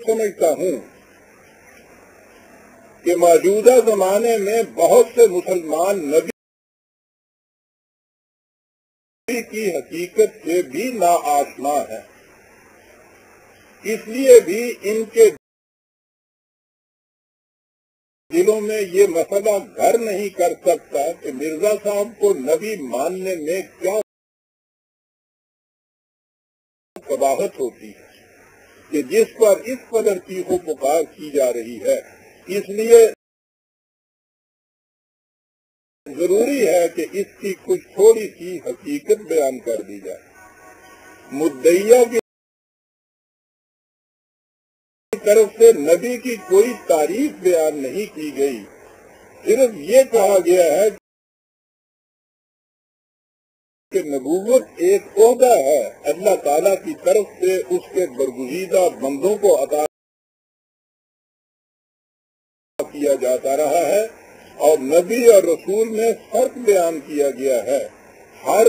سمجھتا ہوں کہ موجودہ زمانے میں بہت سے مسلمان نبی کی حقیقت سے بھی ناآشنا ہیں، اس لیے بھی ان کے دلوں میں یہ مسئلہ گھر نہیں کر سکتا کہ مرزا صاحب کو نبی ماننے میں کیا قباحت ہوتی ہے کہ جس پر اس قدر چیخ و پکار کی جا رہی ہے۔ اس لیے ضروری ہے کہ اس کی کچھ تھوڑی سی حقیقت بیان کر دی جائے۔ مدعیہ کی طرف سے نبی کی کوئی تعریف بیان نہیں کی گئی، صرف یہ کہا گیا ہے کہ نبوت ایک عہدہ ہے، اللہ تعالیٰ کی طرف سے اس کے برگزیدہ بندوں کو عطا کیا جاتا رہا ہے، اور نبی اور رسول میں فرق بیان کیا گیا ہے۔ ہر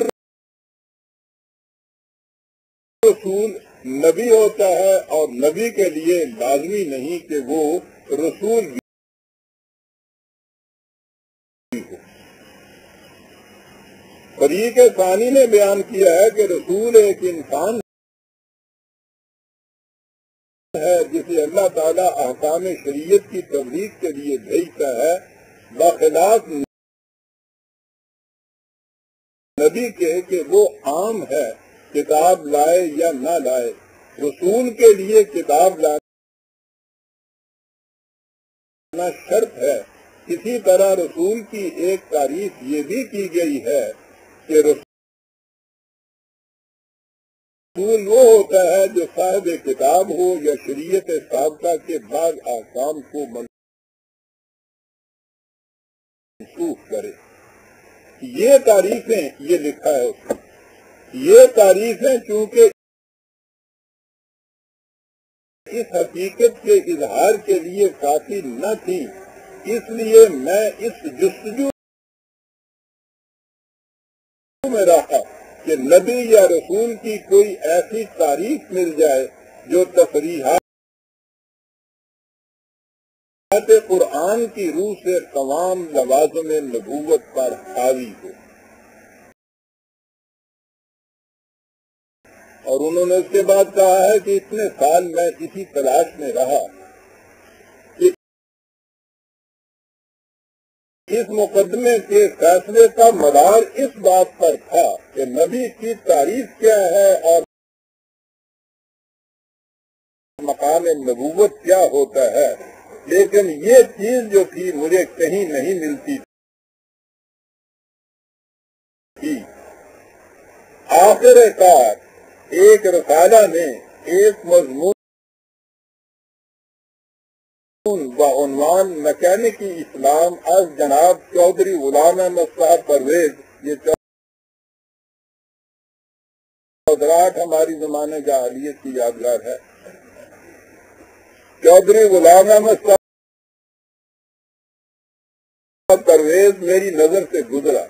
رسول نبی ہوتا ہے اور نبی کے لیے لازمی نہیں کہ وہ رسول بھی ہو۔ فریق ثانی نے بیان کیا ہے کہ رسول ایک انسان ہے جسے اللہ تعالیٰ احکام شریعت کی تبلیغ کے لیے بھیجتا ہے، بخلاف نبی کے کہ وہ عام ہے، کتاب لائے یا نہ لائے۔ رسول کے لیے کتاب لانا شرط ہے۔ اسی طرح رسول کی ایک تعریف یہ بھی کی گئی ہے کہ رسول وہ ہوتا ہے جو صاحب کتاب ہو یا شریعت سابقہ کے بعض احکام کو منسوخ کرے۔ یہ تعریفیں، یہ لکھا ہے اس میں، یہ تعریفیں چونکہ اس حقیقت کے اظہار کے لیے کافی نہ تھیں، اس لیے میں اس جستجو میں رہا کہ نبی یا رسول کی کوئی ایسی تعریف مل جائے جو تصریحات قرآن کی روح سے تمام لوازم نبوت پر حاوی ہو۔ اور انہوں نے اس کے بعد کہا ہے کہ اتنے سال میں اسی تلاش میں رہا کہ اس مقدمے کے فیصلے کا مدار اس بات پر تھا کہ نبی کی تعریف کیا ہے اور مقام نبوت کیا ہوتا ہے، لیکن یہ چیز جو تھی مجھے کہیں نہیں ملتی تھی۔ آخر کار ایک رسالہ میں ایک مضمون بعنوان میکینکی اسلام از جناب چودھری غلام احمد صاحب پرویز، یہ چودراہٹ ہماری زمانے جاہلیت کی یادگار ہے، چودھری غلام احمد صاحب پرویز میری نظر سے گزرا۔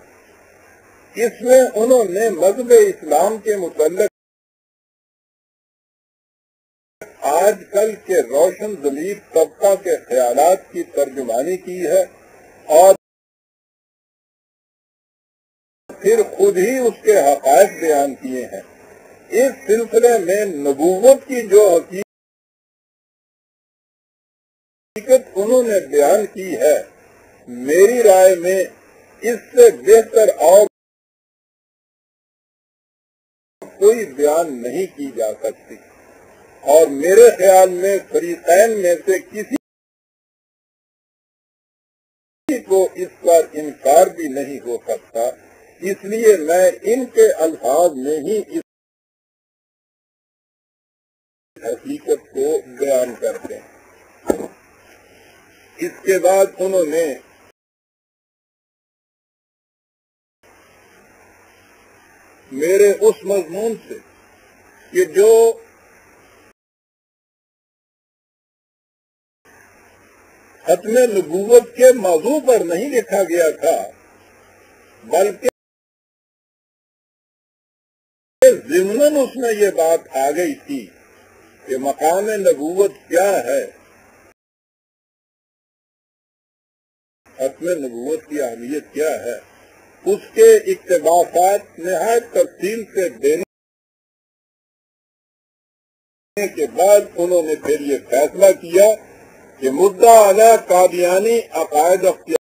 اس میں انہوں نے مذہب اسلام کے متعلق آج کل کے روشن ضمیر طبقہ کے خیالات کی ترجمانی کی ہے، اور پھر خود ہی اس کے حقائق بیان کیے ہیں۔ اس سلسلے میں نبوت کی جو حقیقت انہوں نے بیان کی ہے، میری رائے میں اس سے بہتر اور کوئی بیان نہیں کی جا سکتی، اور میرے خیال میں فریقین میں سے کسی کو اس پر انکار بھی نہیں ہو سکتا، اس لیے میں ان کے الفاظ میں ہی اس حقیقت کو بیان کرتے ہیں۔ اس کے بعد انہوں نے میرے اس مضمون سے کہ جو ختم نبوت کے موضوع پر نہیں لکھا گیا تھا، بلکہ ضمناً اس میں یہ بات آ گئی تھی کہ مقام نبوت کیا ہے، ختم نبوت کی اہمیت کیا ہے، اس کے اقتباسات نہایت تفصیل سے دینے کے بعد انہوں نے پھر یہ فیصلہ کیا کہ مدعا علیہ قادیانی عقائد اختیار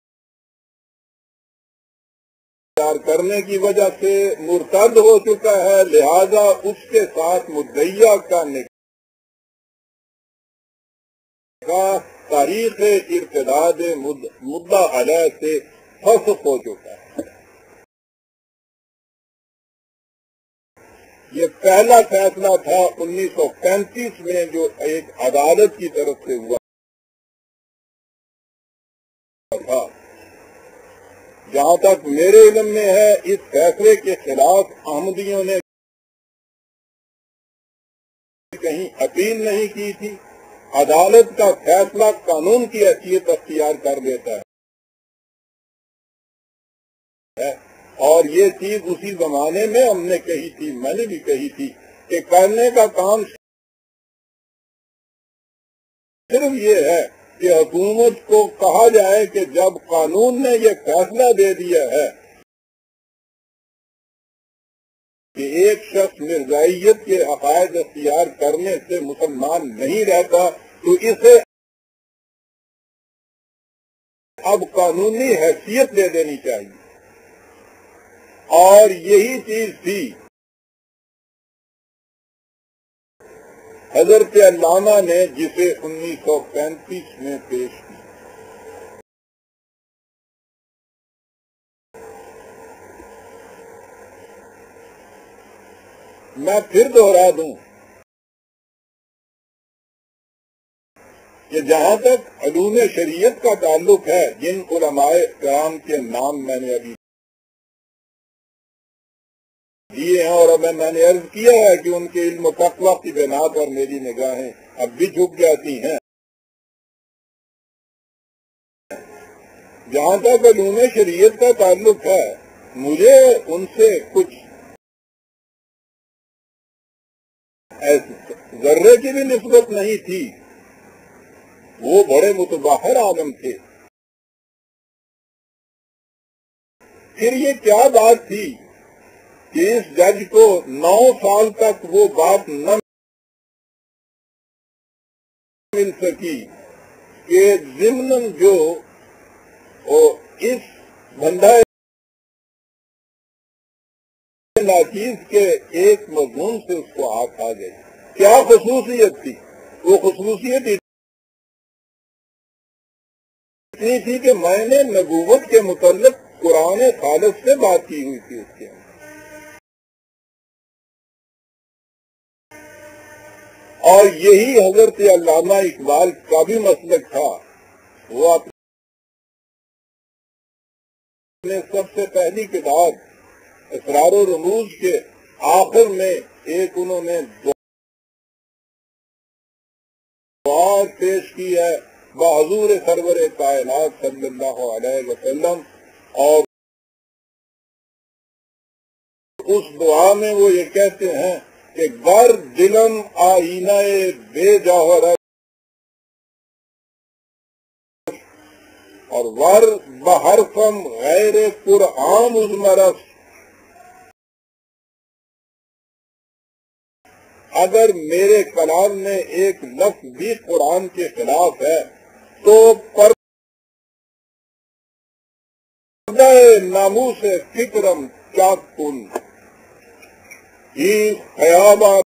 کرنے کی وجہ سے مرتد ہو چکا ہے، لہذا اس کے ساتھ مدعیہ کا نکاح تاریخ ارتداد مدعا علیہ سے فسخ ہو چکا ہے۔ یہ پہلا فیصلہ تھا 1935 میں جو ایک عدالت کی طرف سے ہوا تھا۔ جہاں تک میرے علم میں ہے، اس فیصلے کے خلاف احمدیوں نے کہیں اپیل نہیں کی تھی۔ عدالت کا فیصلہ قانون کی حیثیت اختیار کر دیتا ہے، اور یہ چیز اسی زمانے میں ہم نے کہی تھی، میں نے بھی کہی تھی کہ کرنے کا کام صرف یہ ہے کہ حکومت کو کہا جائے کہ جب قانون نے یہ فیصلہ دے دیا ہے کہ ایک شخص مرزائیت کے عقائد اختیار کرنے سے مسلمان نہیں رہتا، تو اسے اب قانونی حیثیت دے دینی چاہیے۔ اور یہی چیز تھی حضرت علامہ نے جسے 1935 میں پیش کی۔ میں پھر دوہرا دوں کہ جہاں تک علوم شریعت کا تعلق ہے، جن علماء کرام کے نام میں نے ابھی دیے ہیں، اور میں نے عرض کیا ہے کہ ان کے علم و تقویٰ کی بنا پر میری نگاہیں اب بھی جھک جاتی ہیں، جہاں تک علوم شریعت کا تعلق ہے، مجھے ان سے کچھ ذرے کی بھی نسبت نہیں تھی۔ وہ بڑے متبحر عالم تھے۔ پھر یہ کیا بات تھی کہ اس جج کو 9 سال تک وہ بات نہ مل سکی کہ ضمن جو اس بندہ ناچیز کے ایک مضمون سے اس کو ہاتھ آ گئی۔ کیا خصوصیت تھی؟ وہ خصوصیت اتنی تھی کہ میں نے نبوت کے متعلق قرآن خالص سے بات کی ہوئی تھی اس کے اندر، اور یہی حضرت علامہ اقبال کا بھی مسلک تھا۔ وہ اپنے سب سے پہلی کتاب اسرار و رموز کے آخر میں ایک انہوں نے دعا پیش کی ہے بحضور سرور کائنات صلی اللہ علیہ وسلم، اور اس دعا میں وہ یہ کہتے ہیں کہ گر دلم آئینہ بے جوہرت اور ور بحرفم غیر قرآن ازمرس، اگر میرے کلام میں ایک لفظ بھی قرآن کے خلاف ہے تو پردہ ناموس فکرم چاک کن، یہ خیابات